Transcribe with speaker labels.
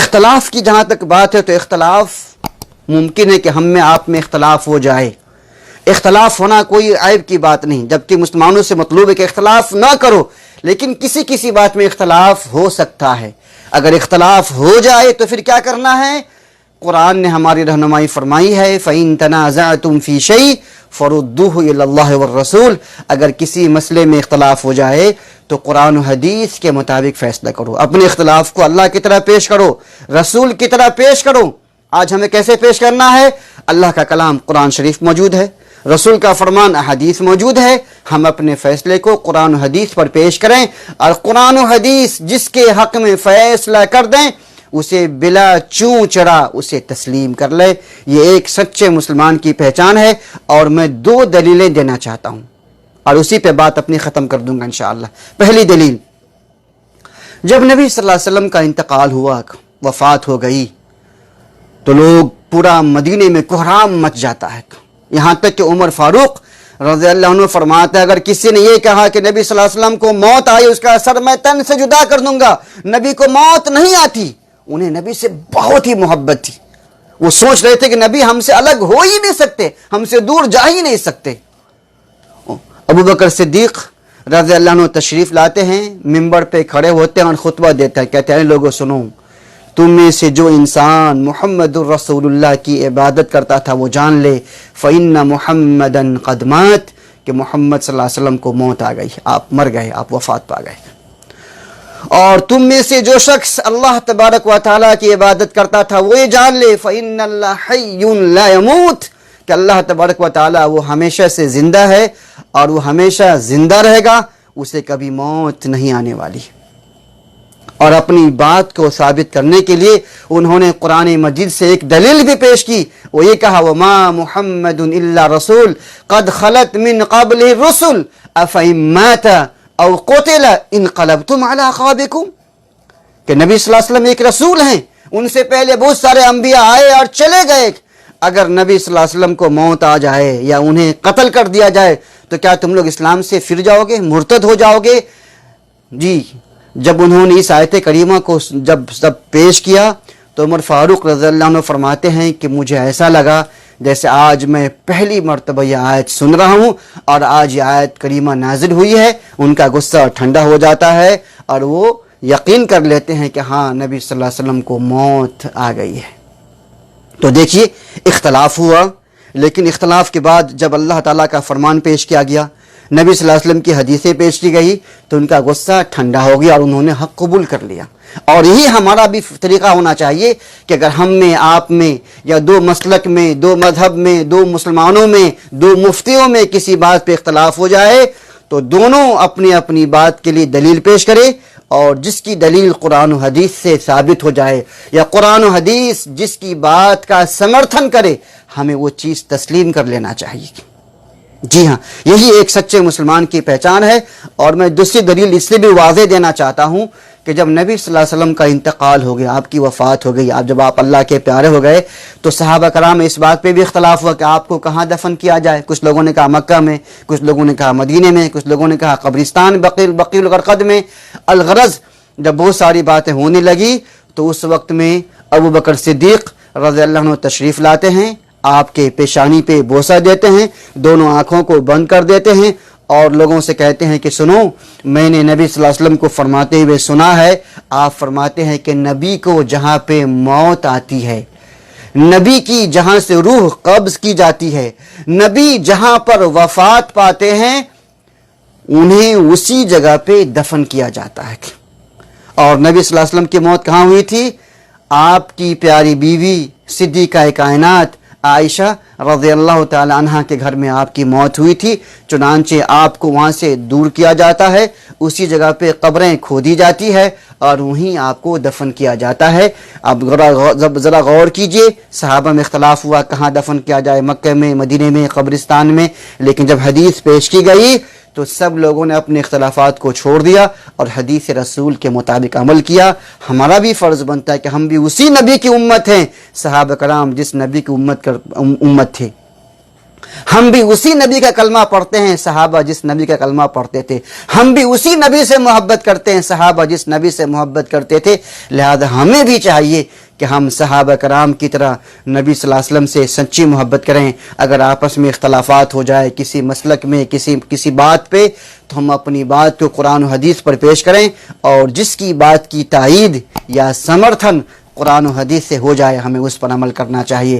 Speaker 1: اختلاف کی جہاں تک بات ہے تو اختلاف ممکن ہے کہ ہم میں آپ میں اختلاف ہو جائے، اختلاف ہونا کوئی عیب کی بات نہیں، جبکہ مسلمانوں سے مطلوب ہے کہ اختلاف نہ کرو، لیکن کسی کسی بات میں اختلاف ہو سکتا ہے۔ اگر اختلاف ہو جائے تو پھر کیا کرنا ہے؟ قرآن نے ہماری رہنمائی فرمائی ہے فَإِن تَنَازَعْتُمْ فِي شَيْءٍ فَرُدُّوهُ إِلَى اللَّهِ وَالرَّسُولِ، اگر کسی مسئلے میں اختلاف ہو جائے تو قرآن و حدیث کے مطابق فیصلہ کرو، اپنے اختلاف کو اللہ کی طرح پیش کرو، رسول کی طرح پیش کرو۔ آج ہمیں کیسے پیش کرنا ہے؟ اللہ کا کلام قرآن شریف موجود ہے، رسول کا فرمان احادیث موجود ہے، ہم اپنے فیصلے کو قرآن و حدیث پر پیش کریں، اور قرآن و حدیث جس کے حق میں فیصلہ کر دیں اسے بلا چوں چڑا اسے تسلیم کر لے۔ یہ ایک سچے مسلمان کی پہچان ہے، اور میں 2 دلیلیں دینا چاہتا ہوں اور اسی پہ بات اپنی ختم کر دوں گا انشاءاللہ۔ پہلی دلیل، جب نبی صلی اللہ علیہ وسلم کا انتقال ہوا، وفات ہو گئی، تو لوگ پورا مدینے میں کوہرام مچ جاتا ہے، یہاں تک کہ عمر فاروق رضی اللہ عنہ فرماتا ہے اگر کسی نے یہ کہا کہ نبی صلی اللہ علیہ وسلم کو موت آئی اس کا سر میں تن سے جدا کر دوں گا، نبی کو موت نہیں آتی۔ انہیں نبی سے بہت ہی محبت تھی، وہ سوچ رہے تھے کہ نبی ہم سے الگ ہو ہی نہیں سکتے، ہم سے دور جا ہی نہیں سکتے۔ ابو بکر صدیق رضی اللہ عنہ تشریف لاتے ہیں، منبر پہ کھڑے ہوتے ہیں اور خطبہ دیتے ہیں، کہتے ہیں لوگوں سنو، تم میں سے جو انسان محمد الرسول اللہ کی عبادت کرتا تھا وہ جان لے فَإِنَّ مُحَمَّدًا قَدْ مَاتَ، کہ محمد صلی اللہ علیہ وسلم کو موت آ گئی، آپ مر گئے، آپ وفات پا گئے۔ اور تم میں سے جو شخص اللہ تبارک و تعالیٰ کی عبادت کرتا تھا وہ یہ جان لے فَإِنَّ اللَّهَ حَيٌّ لَا يَمُوتُ، کہ اللہ تبارک و تعالیٰ وہ ہمیشہ سے زندہ ہے اور وہ ہمیشہ زندہ رہے گا، اسے کبھی موت نہیں آنے والی۔ اور اپنی بات کو ثابت کرنے کے لیے انہوں نے قرآن مجید سے ایک دلیل بھی پیش کی، وہ یہ کہا وَمَا مُحَمَّدٌ إِلَّا رَسُولٌ قَدْ خَلَتْ مِنْ قَبْلِهِ الرُّسُلُ أَفَإِن مَاتَ أَوْ قُتِلَ انقلبتم عَلَىٰ أَعْقَابِكُمْ، کہ نبی صلی اللہ علیہ وسلم ایک رسول ہیں، ان سے پہلے بہت سارے انبیاء آئے اور چلے گئے، اگر نبی صلی اللہ علیہ وسلم کو موت آ جائے یا انہیں قتل کر دیا جائے تو کیا تم لوگ اسلام سے پھر جاؤ گے، مرتد ہو جاؤ گے؟ جی، جب انہوں نے اس آیت کریمہ کو جب پیش کیا تو عمر فاروق رضی اللہ عنہ فرماتے ہیں کہ مجھے ایسا لگا جیسے آج میں پہلی مرتبہ یہ آیت سن رہا ہوں اور آج یہ آیت کریمہ نازل ہوئی ہے۔ ان کا غصہ ٹھنڈا ہو جاتا ہے اور وہ یقین کر لیتے ہیں کہ ہاں نبی صلی اللہ علیہ وسلم کو موت آ گئی ہے۔ تو دیکھیے اختلاف ہوا، لیکن اختلاف کے بعد جب اللہ تعالیٰ کا فرمان پیش کیا گیا، نبی صلی اللہ علیہ وسلم کی حدیثیں پیش کی گئی تو ان کا غصہ ٹھنڈا ہو گیا اور انہوں نے حق قبول کر لیا۔ اور یہی ہمارا بھی طریقہ ہونا چاہیے کہ اگر ہم میں، آپ میں، یا 2 مسلک میں، 2 مذہب میں، 2 مسلمانوں میں، 2 مفتیوں میں کسی بات پہ اختلاف ہو جائے تو دونوں اپنی اپنی بات کے لیے دلیل پیش کرے، اور جس کی دلیل قرآن و حدیث سے ثابت ہو جائے یا قرآن و حدیث جس کی بات کا سمرتھن کرے ہمیں وہ چیز تسلیم کر لینا چاہیے۔ جی ہاں، یہی ایک سچے مسلمان کی پہچان ہے۔ اور میں دوسری دلیل اس لیے بھی واضح دینا چاہتا ہوں کہ جب نبی صلی اللہ علیہ وسلم کا انتقال ہو گیا، آپ کی وفات ہو گئی، جب آپ اللہ کے پیارے ہو گئے تو صحابہ کرام اس بات پہ بھی اختلاف ہوا کہ آپ کو کہاں دفن کیا جائے۔ کچھ لوگوں نے کہا مکہ میں، کچھ لوگوں نے کہا مدینے میں، کچھ لوگوں نے کہا قبرستان بقیع الغرقد میں۔ الغرض جب بہت ساری باتیں ہونے لگی تو اس وقت میں ابو بکر صدیق رضی اللہ عنہ تشریف لاتے ہیں، آپ کے پیشانی پہ بوسہ دیتے ہیں، دونوں آنکھوں کو بند کر دیتے ہیں اور لوگوں سے کہتے ہیں کہ سنو، میں نے نبی صلی اللہ علیہ وسلم کو فرماتے ہوئے سنا ہے، آپ فرماتے ہیں کہ نبی کو جہاں پہ موت آتی ہے، نبی کی جہاں سے روح قبض کی جاتی ہے، نبی جہاں پر وفات پاتے ہیں انہیں اسی جگہ پہ دفن کیا جاتا ہے۔ اور نبی صلی اللہ علیہ وسلم کی موت کہاں ہوئی تھی؟ آپ کی پیاری بیوی صدیقہ کائنات عائشہ رضی اللہ تعالی عنہ کے گھر میں آپ کی موت ہوئی تھی، چنانچہ آپ کو وہاں سے دور کیا جاتا ہے، اسی جگہ پہ قبریں کھودی جاتی ہے اور وہیں آپ کو دفن کیا جاتا ہے۔ اب ذرا غور کیجئے، صحابہ میں اختلاف ہوا کہاں دفن کیا جائے، مکہ میں، مدینے میں، قبرستان میں، لیکن جب حدیث پیش کی گئی تو سب لوگوں نے اپنے اختلافات کو چھوڑ دیا اور حدیث رسول کے مطابق عمل کیا۔ ہمارا بھی فرض بنتا ہے کہ ہم بھی اسی نبی کی امت ہیں، صحابہ کرام جس نبی کی امت تھے۔ ہم بھی اسی نبی کا کلمہ پڑھتے ہیں صحابہ جس نبی کا کلمہ پڑھتے تھے، ہم بھی اسی نبی سے محبت کرتے ہیں صحابہ جس نبی سے محبت کرتے تھے، لہذا ہمیں بھی چاہیے کہ ہم صحابہ کرام کی طرح نبی صلی اللہ علیہ وسلم سے سچی محبت کریں۔ اگر آپس میں اختلافات ہو جائے کسی مسلک میں، کسی بات پہ، تو ہم اپنی بات کو قرآن و حدیث پر پیش کریں، اور جس کی بات کی تائید یا سمرتھن قرآن و حدیث سے ہو جائے ہمیں اس پر عمل کرنا چاہیے۔